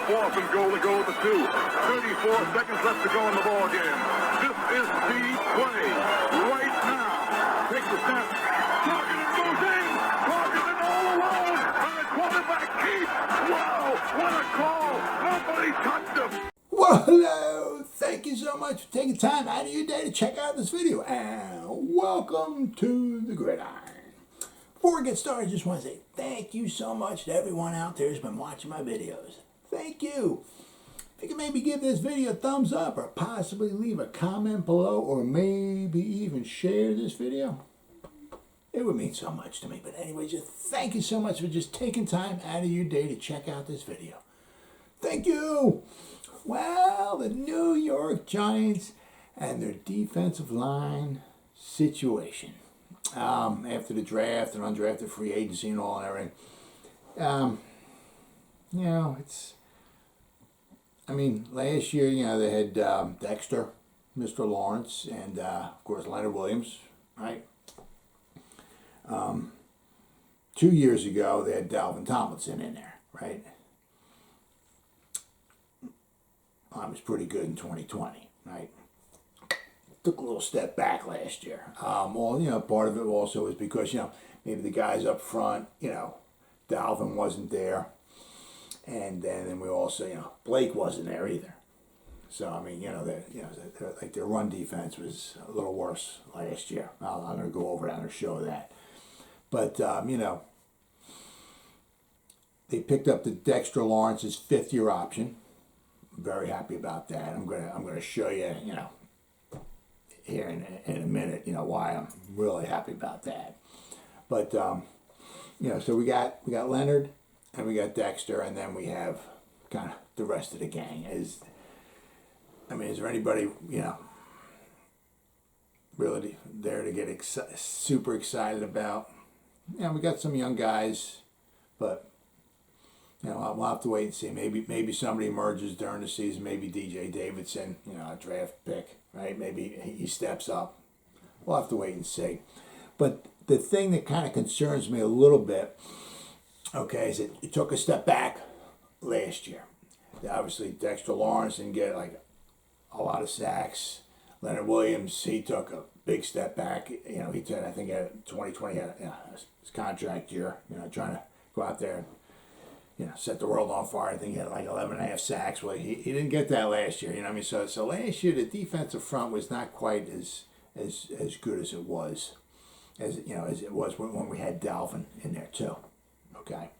4th and goal to go to the 2. 34 seconds left to go in the ball game. This is the play right now. Takes the snap. Target it goes in. Target it all alone. And the quarterback keeps. Wow, what a call. Nobody touched him. Well, hello. Thank you so much for taking time out of your day to check out this video. And welcome to the Gridiron. Before we get started, I just want to say thank you so much to everyone out there who's been watching my videos. Thank you. If you can maybe give this video a thumbs up or possibly leave a comment below or maybe even share this video, it would mean so much to me. But anyway, just thank you so much for just taking time out of your day to check out this video. Thank you. Well, the New York Giants and their defensive line situation. After the draft and undrafted free agency and all and everything. Last year, they had Dexter, Mr. Lawrence, and, of course, Leonard Williams, right? 2 years ago, they had Dalvin Tomlinson in there, right? I was pretty good in 2020, right? Took a little step back last year. Part of it also is because, maybe the guys up front, Dalvin wasn't there. And then we also, Blake wasn't there either. So, their run defense was a little worse last year. I'm going to go over that and show that. But, they picked up the Dexter Lawrence's fifth-year option. I'm very happy about that. I'm gonna show you, here in a minute, why I'm really happy about that. But, so we got Leonard and we got Dexter, and then we have kind of the rest of the gang. Is there anybody, really there to get super excited about? We got some young guys, but, I'll have to wait and see. Maybe somebody emerges during the season. Maybe DJ Davidson, a draft pick, right? Maybe he steps up. We'll have to wait and see. But the thing that kind of concerns me a little bit, okay, is that it took a step back last year. Obviously, Dexter Lawrence didn't get a lot of sacks. Leonard Williams, he took a big step back. He took, I think, 2020 had his contract year. Trying to go out there and set the world on fire. I think he had 11.5 sacks. Well, he didn't get that last year. So last year the defensive front was not quite as good as it was, as it was when we had Dalvin in there too. Okay,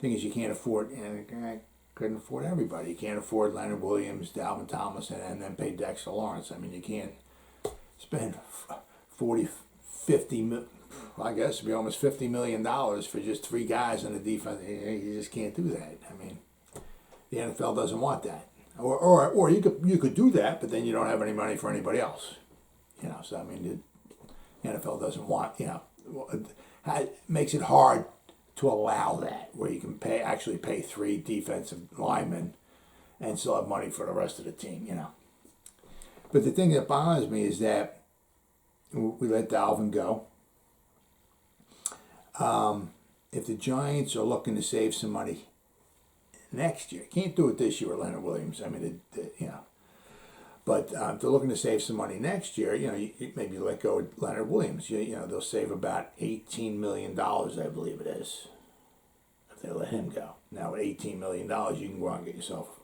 thing is, you can't afford, I couldn't afford everybody. You can't afford Leonard Williams, Dalvin Tomlinson, and then pay Dexter Lawrence. You can't spend 40, 50. I guess it'd be almost $50 million for just 3 guys on the defense. You just can't do that. The NFL doesn't want that. Or you could do that, but then you don't have any money for anybody else. The NFL doesn't want, it makes it hard to allow that, where you can actually pay 3 defensive linemen and still have money for the rest of the team, But the thing that bothers me is that we let Dalvin go. If the Giants are looking to save some money next year, can't do it this year with Leonard Williams. But if they're looking to save some money next year, you maybe let go of Leonard Williams. They'll save about $18 million, I believe it is, if they let him go. Now, with $18 million, you can go out and get yourself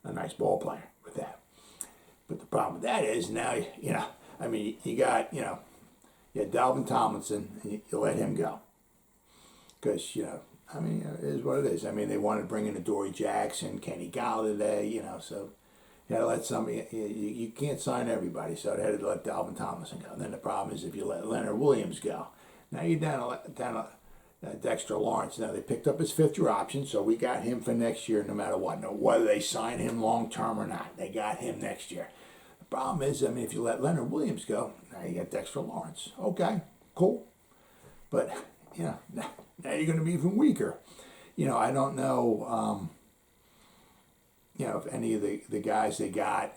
a nice ball player with that. But the problem with that is now, you got, you had Dalvin Tomlinson, and you let him go. Because, it is what it is. They wanted to bring in Adoree Jackson, Kenny Golladay, so you had to let somebody, you can't sign everybody, so they had to let Dalvin Tomlinson go. And then the problem is if you let Leonard Williams go, now you're down Dexter Lawrence. Now they picked up his 5th-year option, so we got him for next year no matter what. No, whether they sign him long-term or not, they got him next year. The problem is, if you let Leonard Williams go, now you got Dexter Lawrence. Okay, cool. But, now you're going to be even weaker. I don't know, if any of the guys they got,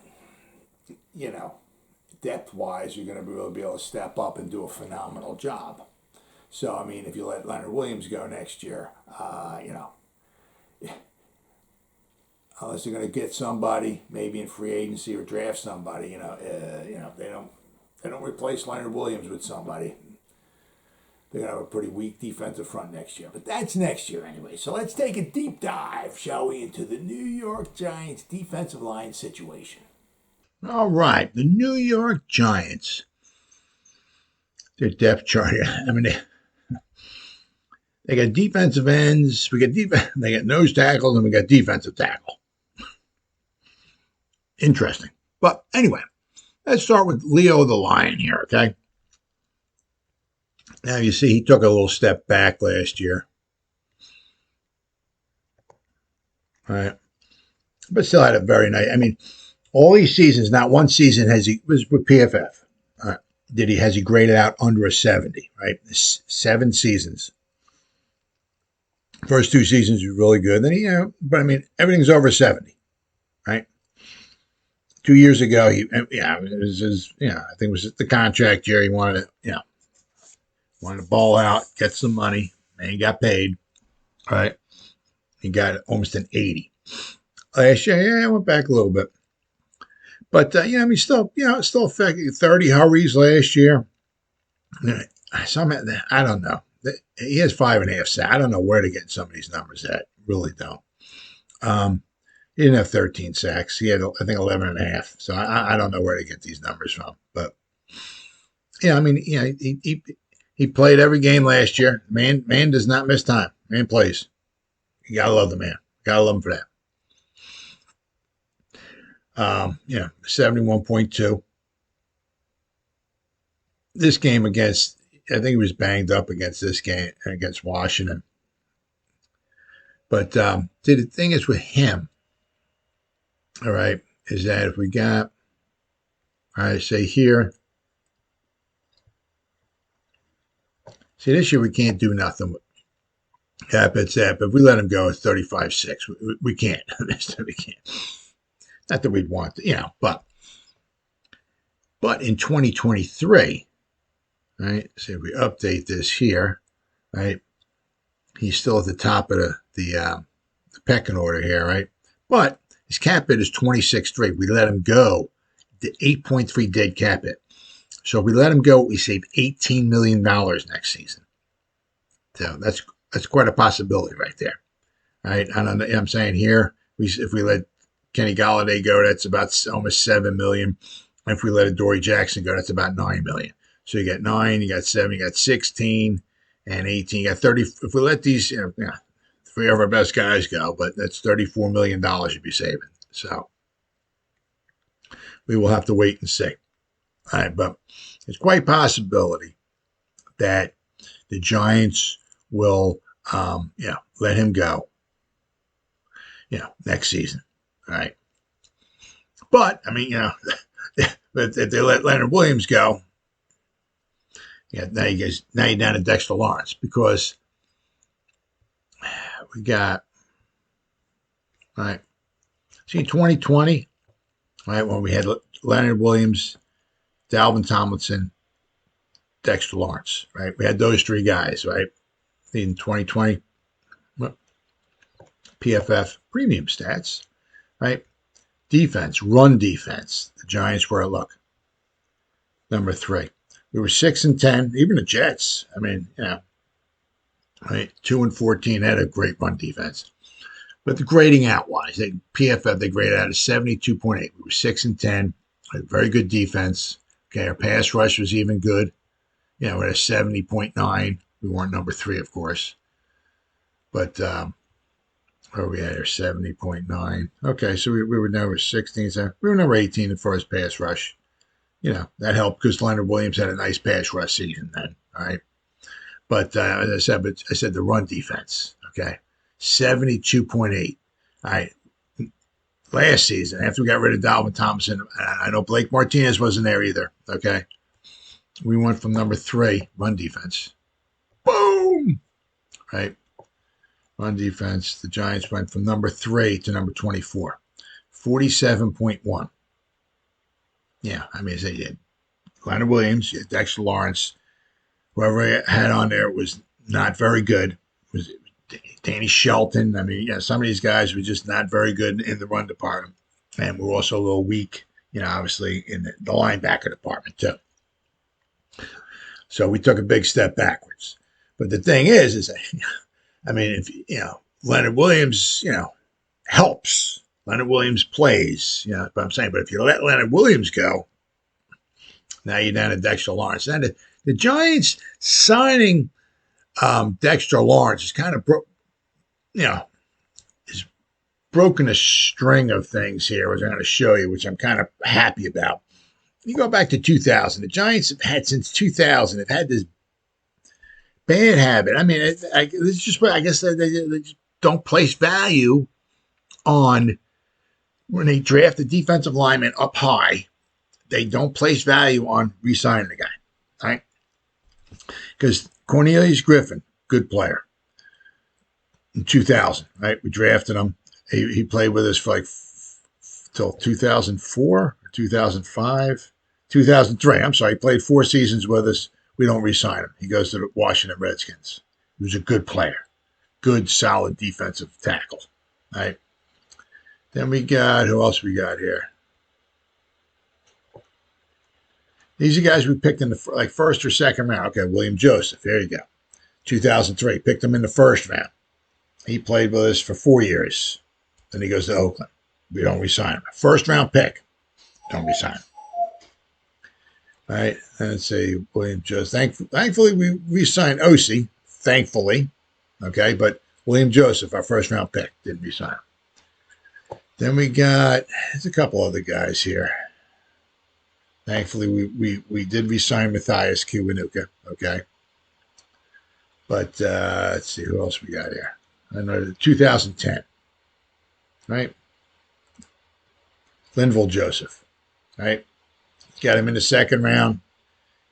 depth-wise, you're going to really be able to step up and do a phenomenal job. So, if you let Leonard Williams go next year, unless they're going to get somebody, maybe in free agency or draft somebody. They don't replace Leonard Williams with somebody. They're going to have a pretty weak defensive front next year. But that's next year anyway. So let's take a deep dive, shall we, into the New York Giants defensive line situation. All right, the New York Giants. Their depth chart. I mean, they got defensive ends. They got nose tackles, and we got defensive tackle. Interesting. But anyway, let's start with Leo the Lion here, okay? Now, you see, he took a little step back last year. All right. But still had a very nice, I mean, all these seasons, not one season was with PFF. All right. Has he graded out under a 70, right? 7 seasons. First 2 seasons were really good. Then, but I mean, everything's over 70, right? 2 years ago, I think it was the contract year. He wanted to ball out, get some money, and he got paid. All right. He got almost an 80. Last year, I went back a little bit. But, still affected 30 hurries last year. I don't know. He has 5.5 sacks. I don't know where to get some of these numbers at. Really don't. He didn't have 13 sacks. He had, I think, 11.5. So I don't know where to get these numbers from. But, he played every game last year. Man does not miss time. Man plays. You got to love the man. Got to love him for that. 71.2. This game I think he was banged up against this game against Washington. But the thing is with him, all right, is that if we got, all right, say here, see, this year we can't do nothing with cap. It's that, but if we let him go at 35.6, we can't. We can't. Not that we'd want to, but in 2023, right? So if we update this here, right? He's still at the top of the pecking order here, right? But his cap hit is 26.3. We let him go. The 8.3 dead cap hit. So if we let him go, we save $18 million next season. So that's quite a possibility right there. All right. And I'm saying here, if we let Kenny Golladay go, that's about almost $7 million. If we let Adoree Jackson go, that's about $9 million. So you got 9, you got 7, you got 16, and 18. You got 30. If we let these, 3 of our best guys go, but that's $34 million you'd be saving. So we will have to wait and see. All right, but it's quite a possibility that the Giants will, let him go, next season. All right. But, I mean, if they let Leonard Williams go, now you're down to Dexter Lawrence because we got, right, see, 2020, right, when we had Leonard Williams, Dalvin Tomlinson, Dexter Lawrence, right? We had those 3 guys, right, in 2020. PFF premium stats, right? Defense, run defense. The Giants were, number 3. We were 6-10. Even the Jets, I mean, right? 2-14 had a great run defense. But the grading out wise, PFF, they graded out a 72.8. We were 6-10. A very good defense. Okay, our pass rush was even good. We're at a 70.9. We weren't number 3, of course. But where we at here, 70.9. Okay, so we were number 16. So we were number 18 as far as pass rush. That helped because Leonard Williams had a nice pass rush season then. All right. But as I said, the run defense, okay, 72.8. All right. Last season, after we got rid of Dalvin Tomlinson, I know Blake Martinez wasn't there either, okay? We went from number 3, run defense. Boom! Right? Run defense, the Giants went from number 3 to number 24. 47.1. Yeah, I mean, they did. Leonard Williams, Dexter Lawrence, whoever I had on there was not very good. Danny Shelton. I mean, yeah, some of these guys were just not very good in the run department. And we're also a little weak, obviously in the linebacker department too. So we took a big step backwards. But the thing is that, I mean, if, Leonard Williams, helps. Leonard Williams plays, but I'm saying, but if you let Leonard Williams go, now you're down to Dexter Lawrence. And the Giants signing Dexter Lawrence is kind of, is broken a string of things here, which I'm going to show you, which I'm kind of happy about. You go back to 2000. The Giants have had since 2000. They've had this bad habit. I mean, I guess they just don't place value on when they draft a defensive lineman up high. They don't place value on re-signing the guy, right? Because Cornelius Griffin, good player. In 2000, right? We drafted him. He played with us for like till 2004 or 2005, 2003. I'm sorry. He played 4 seasons with us. We don't re-sign him. He goes to the Washington Redskins. He was a good player. Good, solid defensive tackle, right? Then we got, who else we got here? These are guys we picked in the first or second round. Okay, William Joseph. There you go. 2003. Picked him in the first round. He played with us for 4 years. Then he goes to Oakland. We don't re-sign him. First round pick. Don't re-sign him. All right. And let's see. William Joseph. Thankfully, we re-signed Osi. Thankfully. Okay. But William Joseph, our first round pick, didn't re-sign him. Then we got, there's a couple other guys here. Thankfully, we did re-sign Matthias Kiwanuka. Okay. But let's see. Who else we got here? I know 2010. Right? Linval Joseph. Right? Got him in the second round.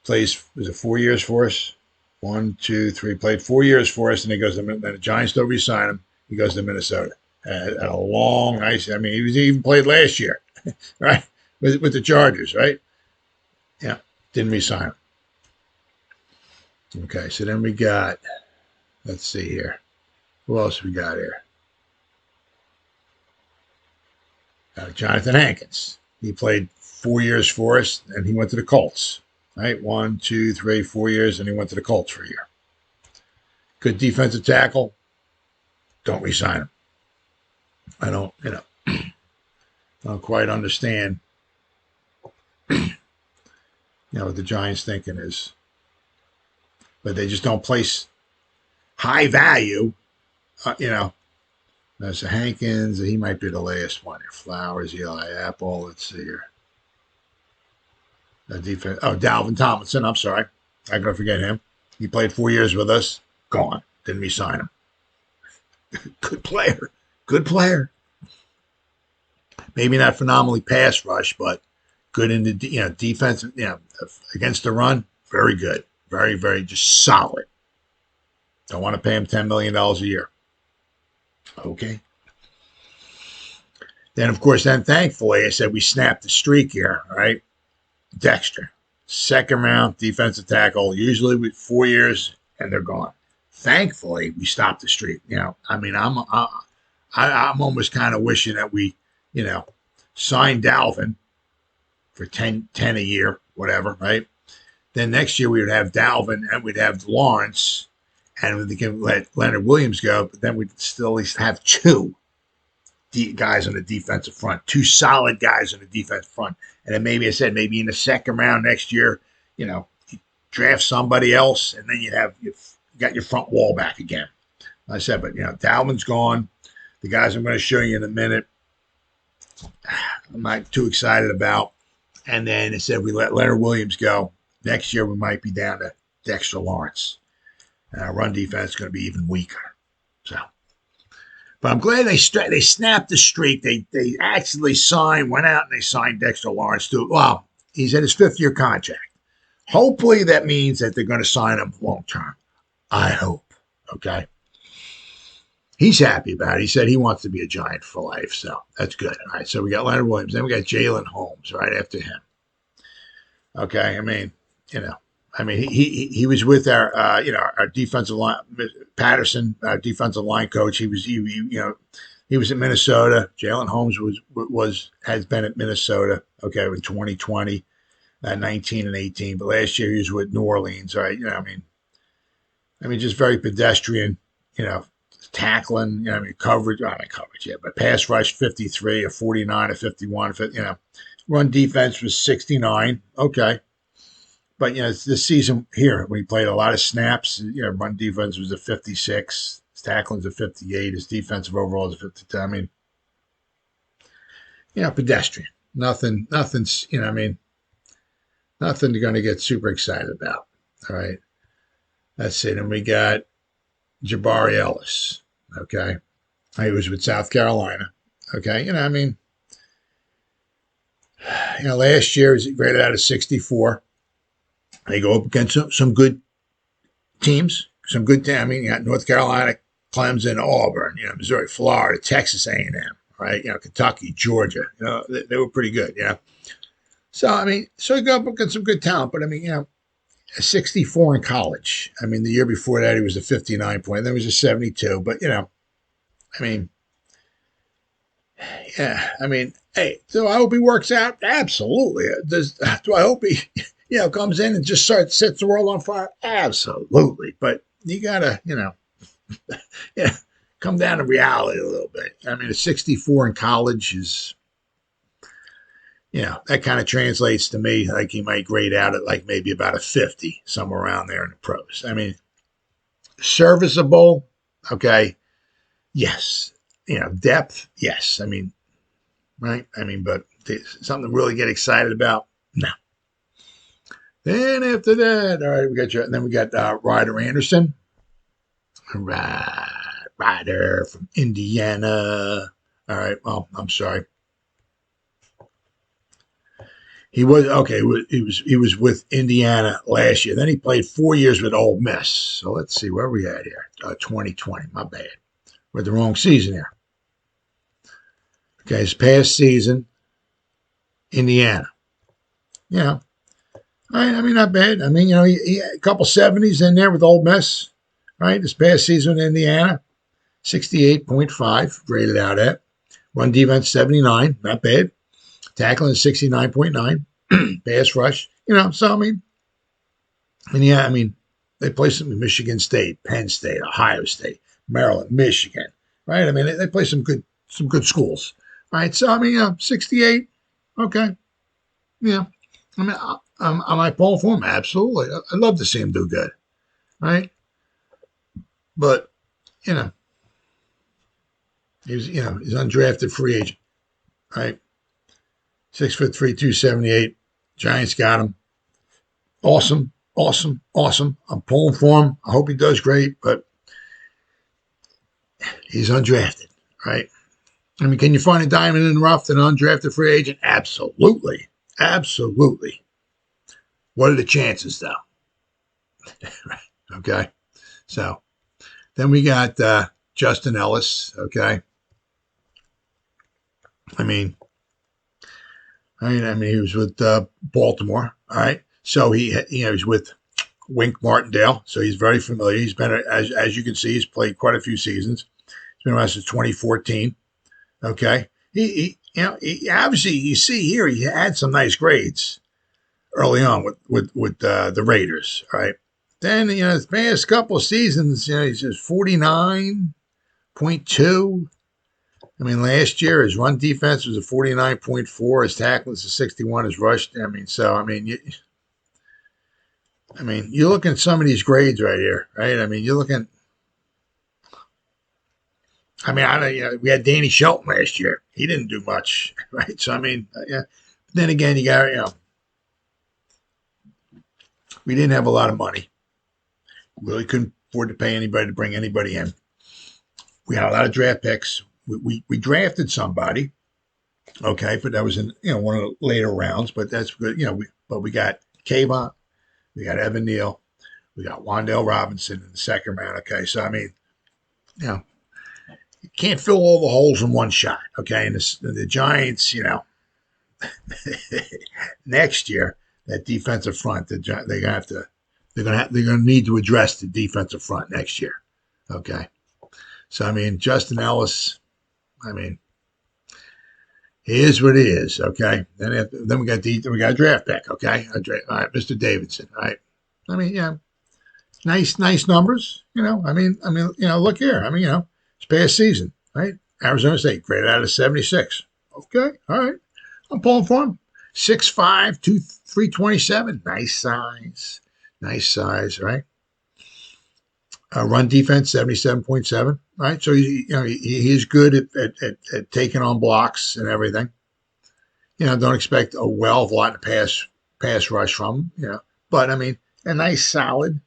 Plays, was it 4 years for us? 1, 2, 3. Played 4 years for us, and he goes to the Giants don't re-sign him. He goes to Minnesota. Had a long, nice. I mean, he even played last year, right? With the Chargers, right? Yeah, didn't re-sign him. Okay, so then we got, let's see here. Who else we got here? Jonathan Hankins. He played 4 years for us, and he went to the Colts. Right? 1, 2, 3, 4 years, and he went to the Colts for a year. Good defensive tackle. Don't re-sign him. I don't, I don't quite understand, what the Giants' thinking is. But they just don't place high value, That's the Hankins. He might be the last one here. Flowers, Eli Apple. Let's see here. Defense. Oh, Dalvin Tomlinson. I'm sorry. I'm going to forget him. He played 4 years with us. Gone. Didn't re-sign him. Good player. Good player. Maybe not phenomenally pass rush, but good in the defense. Against the run, very good. Very, very just solid. Don't want to pay him $10 million a year. Okay. Then, of course, thankfully, I said we snapped the streak here, right? Dexter, second round defensive tackle, usually with 4 years, and they're gone. Thankfully, we stopped the streak. I mean, I'm almost kind of wishing that we, signed Dalvin for 10 a year, whatever, right? Then next year we would have Dalvin and we'd have Lawrence, and we can let Leonard Williams go, but then we'd still at least have 2 guys on the defensive front, 2 solid guys on the defensive front. And then maybe in the second round next year, you draft somebody else, and then you got your front wall back again. I said, but Dalvin's gone. The guys I'm going to show you in a minute, I'm not too excited about. And then I said we let Leonard Williams go. Next year we might be down to Dexter Lawrence. And our run defense is going to be even weaker. So, but I'm glad they snapped the streak. They actually went out and they signed Dexter Lawrence too. Well, he's in his 5th-year contract. Hopefully that means that they're going to sign him long term. I hope. Okay. He's happy about it. He said he wants to be a Giant for life, so that's good. All right, so we got Leonard Williams. Then we got Jaylen Holmes right after him. Okay, I mean, I mean, he was with our our defensive line, Patterson, our defensive line coach. He was he was at Minnesota. Jaylen Holmes has been at Minnesota. Okay, in 2020, 19 and 18. But last year he was with New Orleans. Right? I mean, just very pedestrian. Tackling. Coverage. Not coverage, yeah, but pass rush 53, a 49, a 51. Run defense was 69. Okay. But, this season here, when he played a lot of snaps, run defense was a 56, his tackling's a 58, his defensive overall is a 52. I mean, pedestrian. Nothing's, nothing you're going to get super excited about. All right. Let's see. Then we got Jabari Ellis. Okay. He was with South Carolina. Okay. Last year he graded out of 64. They go up against some good teams, you got North Carolina, Clemson, Auburn, Missouri, Florida, Texas A&M, right? Kentucky, Georgia, they were pretty good, So, so you go up against some good talent, but a 64 in college. The year before that, he was a 59 point, then he was a 72, but, hey, do I hope he works out? Absolutely. Do I hope he, comes in and just sets the world on fire? Absolutely. But you gotta, come down to reality a little bit. A 64 in college is, that kind of translates to me like he might grade out at like maybe about a 50, somewhere around there in the pros. Serviceable, okay, yes. Depth, yes. Right? But something to really get excited about? No. Then after that, all right, we got Ryder Anderson. Ryder from Indiana. All right, well, I'm sorry. He was with Indiana last year. Then he played 4 years with Ole Miss. So let's see where we at here. 2020. My bad. We're the wrong season here. Okay, his past season, Indiana. Not bad. He had a couple 70s in there with Ole Miss, right? His past season in Indiana, 68.5 graded out at. Run defense, 79, not bad. Tackling is 69.9. Pass rush, they play some in Michigan State, Penn State, Ohio State, Maryland, Michigan, right? They play some good schools, right? So, 68, okay. Yeah. Am I pulling for him? Absolutely. I'd love to see him do good, right? But, he's undrafted free agent, right? 6'3", 278. Giants got him. Awesome. I'm pulling for him. I hope he does great, but he's undrafted, right? Can you find a diamond in the rough than an undrafted free agent? Absolutely. What are the chances, though? Okay. So then we got Justin Ellis. Okay. He was with Baltimore. All right. So he's with Wink Martindale. So he's very familiar. He's been, as you can see, he's played quite a few seasons. He's been around since 2014. Okay. He obviously, you see here, he had some nice grades early on with the Raiders, right? Then, his past couple of seasons, he's just 49.2. Last year, his run defense was a 49.4. His tackling is a 61. His rush, you look at some of these grades right here, right? You're looking. We had Danny Shelton last year. He didn't do much, right? So, yeah. Then again, you got, we didn't have a lot of money. Really couldn't afford to pay anybody to bring anybody in. We had a lot of draft picks. We drafted somebody, okay, but that was in one of the later rounds. But that's good, we got Kayvon, we got Evan Neal, we got Wan'Dale Robinson in the second round. Okay, so you can't fill all the holes in one shot. Okay, and the Giants, next year that defensive front, they're gonna have to they're gonna need to address the defensive front next year. Okay, so I mean, Justin Ellis, I mean, he is what he is. Okay, then we got a draft pick. Okay, all right, Mr. Davidson. All right, I mean, yeah, nice numbers. Look here. I mean, it's past season, right? Arizona State graded out of 76. Okay, all right, I'm pulling for him. 6'5", 327. Nice size, right? Run defense 77.7, right? So he's good at taking on blocks and everything. Don't expect a lot of pass rush from him. But I mean, a nice solid.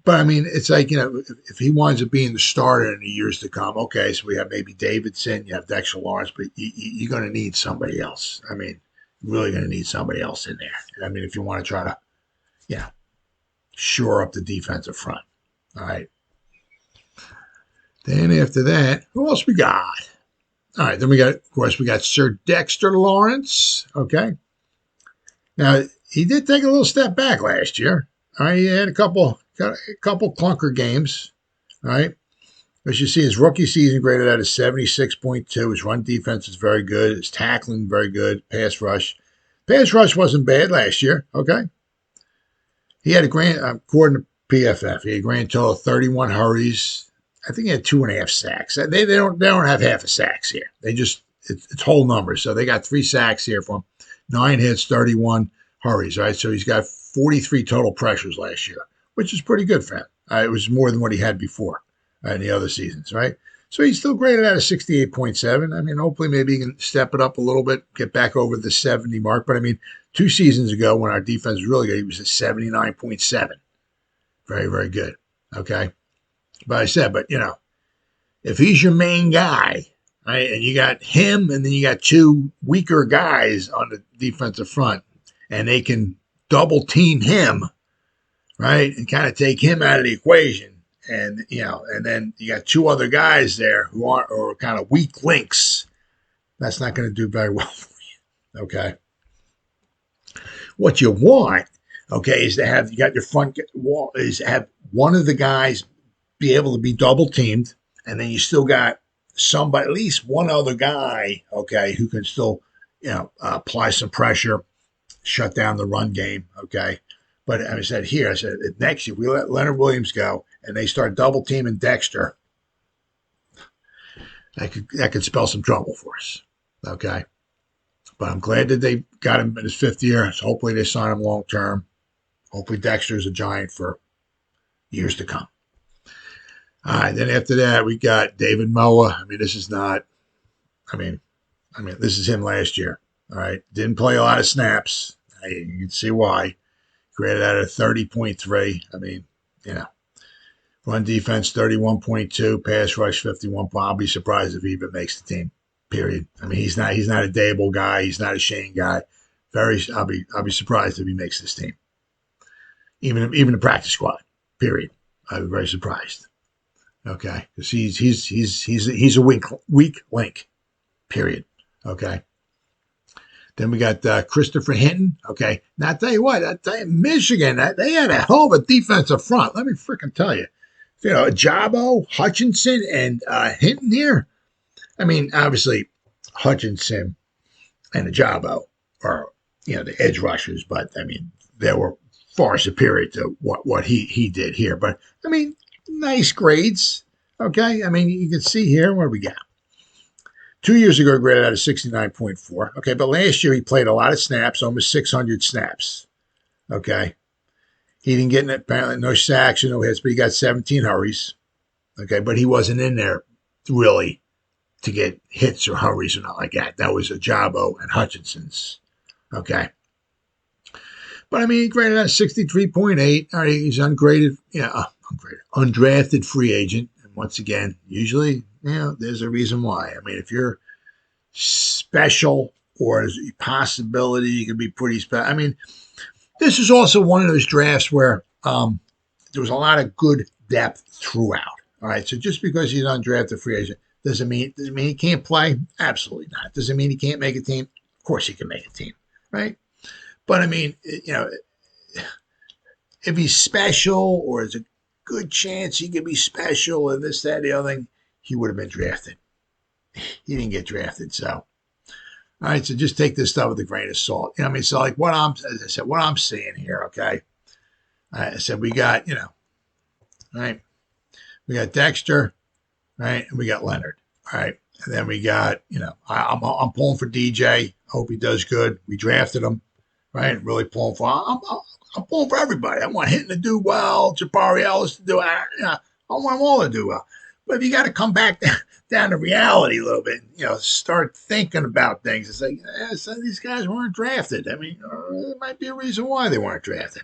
But I mean, it's like if he winds up being the starter in the years to come, okay. So we have maybe Davidson, you have Dexter Lawrence, but you're going to need somebody else. I mean, you're really going to need somebody else in there. I mean, if you want to try to, shore up the defensive front. All right. Then after that, who else we got? All right. Then we got Sir Dexter Lawrence. Okay. Now he did take a little step back last year. All right. He had a couple clunker games. All right. As you see, his rookie season graded out of 76.2. His run defense is very good. His tackling very good. Pass rush wasn't bad last year. Okay. He had according to PFF, he had a grand total of 31 hurries. I think he had 2.5 sacks. They don't have half a sacks here. It's whole numbers. So they got 3 sacks here from 9 hits, 31 hurries. Right. So he's got 43 total pressures last year, which is pretty good for him. It was more than what he had before in the other seasons. Right. So he's still graded out of 68.7. I mean, hopefully maybe he can step it up a little bit, get back over the 70 mark. But I mean, 2 seasons ago when our defense was really good, he was at 79.7. Very, very good. Okay. But I said, if he's your main guy, right, and you got him and then you got 2 weaker guys on the defensive front, and they can double team him, right, and kind of take him out of the equation. And, and then you got 2 other guys there who are kind of weak links. That's not going to do very well for you. Okay. What you want, okay, is to have your front wall, is to have one of the guys be able to be double teamed, and then you still got somebody, at least one other guy, okay, who can still, apply some pressure, shut down the run game, okay. But I said next year we let Leonard Williams go, and they start double teaming Dexter. That could spell some trouble for us, okay. But I'm glad that they got him in his 5th year. So hopefully they sign him long term. Hopefully Dexter's a Giant for years to come. All right. Then after that, we got David Moa. I mean, this is him last year. All right. Didn't play a lot of snaps. You can see why. Graded out of 30.3. I mean, run defense 31.2, pass rush 51. I'll be surprised if he even makes the team. Period. I mean, he's not a Dable guy. He's not a Shane guy. I'll be surprised if he makes this team. Even the practice squad. Period. I'd be very surprised. Okay, because he's a weak link. Period. Okay. Then we got Christopher Hinton. Okay. Now I tell you what, Michigan, they had a hell of a defensive front. Let me freaking tell you. Jabo, Hutchinson, and Hinton here. I mean, obviously, Hutchinson and Ajabo are, the edge rushers, but I mean, they were far superior to what he did here. But I mean, nice grades. Okay. I mean, you can see here what we got. 2 years ago, graded out of 69.4. Okay. But last year, he played a lot of snaps, almost 600 snaps. Okay. He didn't get apparently no sacks or no hits, but he got 17 hurries. Okay. But he wasn't in there really to get hits or hurries or not like that. That was Ajabo and Hutchinson's. Okay. But I mean, he graded out 63.8. All right, he's ungraded, undrafted free agent. And once again, usually, there's a reason why. I mean, if you're special or there's a possibility you can be pretty special. I mean, this is also one of those drafts where there was a lot of good depth throughout. All right, so just because he's an undrafted free agent, does it mean he can't play? Absolutely not. Does it mean he can't make a team? Of course he can make a team, right? But I mean, if he's special or there's a good chance he could be special and this, that, the other thing, he would have been drafted. He didn't get drafted, so. All right, so just take this stuff with a grain of salt. You know what I mean? So, like, as I said, what I'm seeing here, okay? I said we got, right? We got Dexter, right? And we got Leonard, all right? And then we got, I'm pulling for DJ. Hope he does good. We drafted him, right? Really pulling for. I'm pulling for everybody. I want Hinton to do well, Jabari Ellis to do well. I want them all to do well. But if you got to come back down to reality a little bit, start thinking about things. It's like, some of these guys weren't drafted. I mean, there might be a reason why they weren't drafted.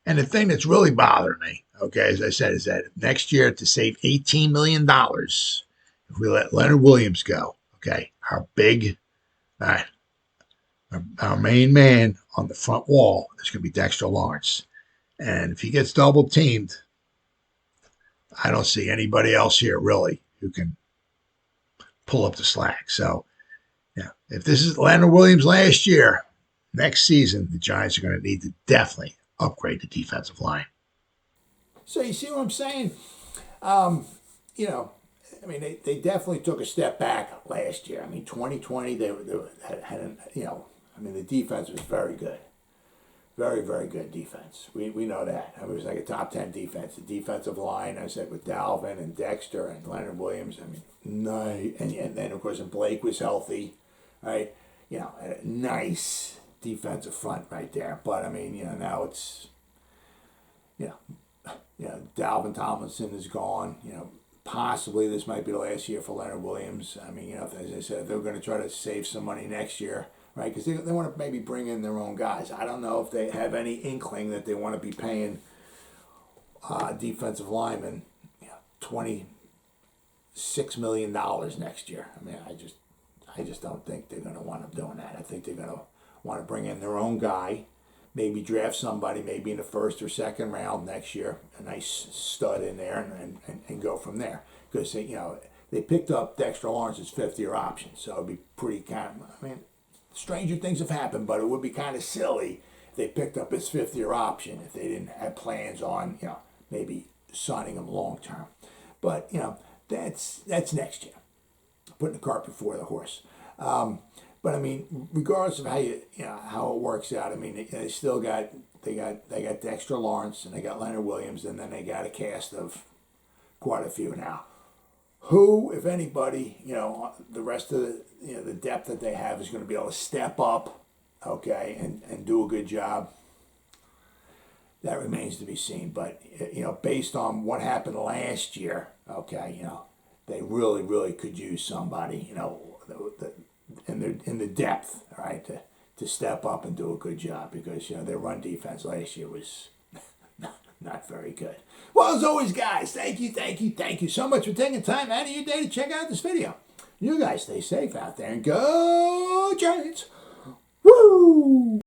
And the thing that's really bothering me, okay, as I said, is that next year to save $18 million, if we let Leonard Williams go, okay, our main man on the front wall is going to be Dexter Lawrence. And if he gets double teamed, I don't see anybody else here really who can pull up the slack. So, if this is Leonard Williams last year, next season, the Giants are going to need to definitely upgrade the defensive line. So you see what I'm saying? They definitely took a step back last year. I mean, 2020, they had the defense was very good. Very, very good defense. We know that. It was like a top 10 defense. The defensive line, I said, with Dalvin and Dexter and Leonard Williams, nice. And then, of course, Blake was healthy, right? A nice defensive front right there. But, now it's, Dalvin Tomlinson is gone. Possibly this might be the last year for Leonard Williams. As I said, they're going to try to save some money next year. Right, because they want to maybe bring in their own guys. I don't know if they have any inkling that they want to be paying defensive linemen $26 million next year. I just don't think they're going to want them doing that. I think they're going to want to bring in their own guy, maybe draft somebody maybe in the first or second round next year, a nice stud in there, and go from there. Because they picked up Dexter Lawrence's fifth-year option, so it'd be pretty kind of, stranger things have happened, but it would be kind of silly if they picked up his fifth-year option if they didn't have plans on, maybe signing him long-term. But, that's next year, putting the cart before the horse. But regardless of how it works out, they still got Dexter Lawrence and they got Leonard Williams, and then they got a cast of quite a few now. Who, if anybody, the rest of the depth that they have is going to be able to step up, okay, and do a good job. That remains to be seen. But, based on what happened last year, okay, they really, really could use somebody, in the depth, all right, to step up and do a good job, because, their run defense last year was not very good. Well, as always, guys, thank you so much for taking time out of your day to check out this video. You guys stay safe out there and go Giants. Woo!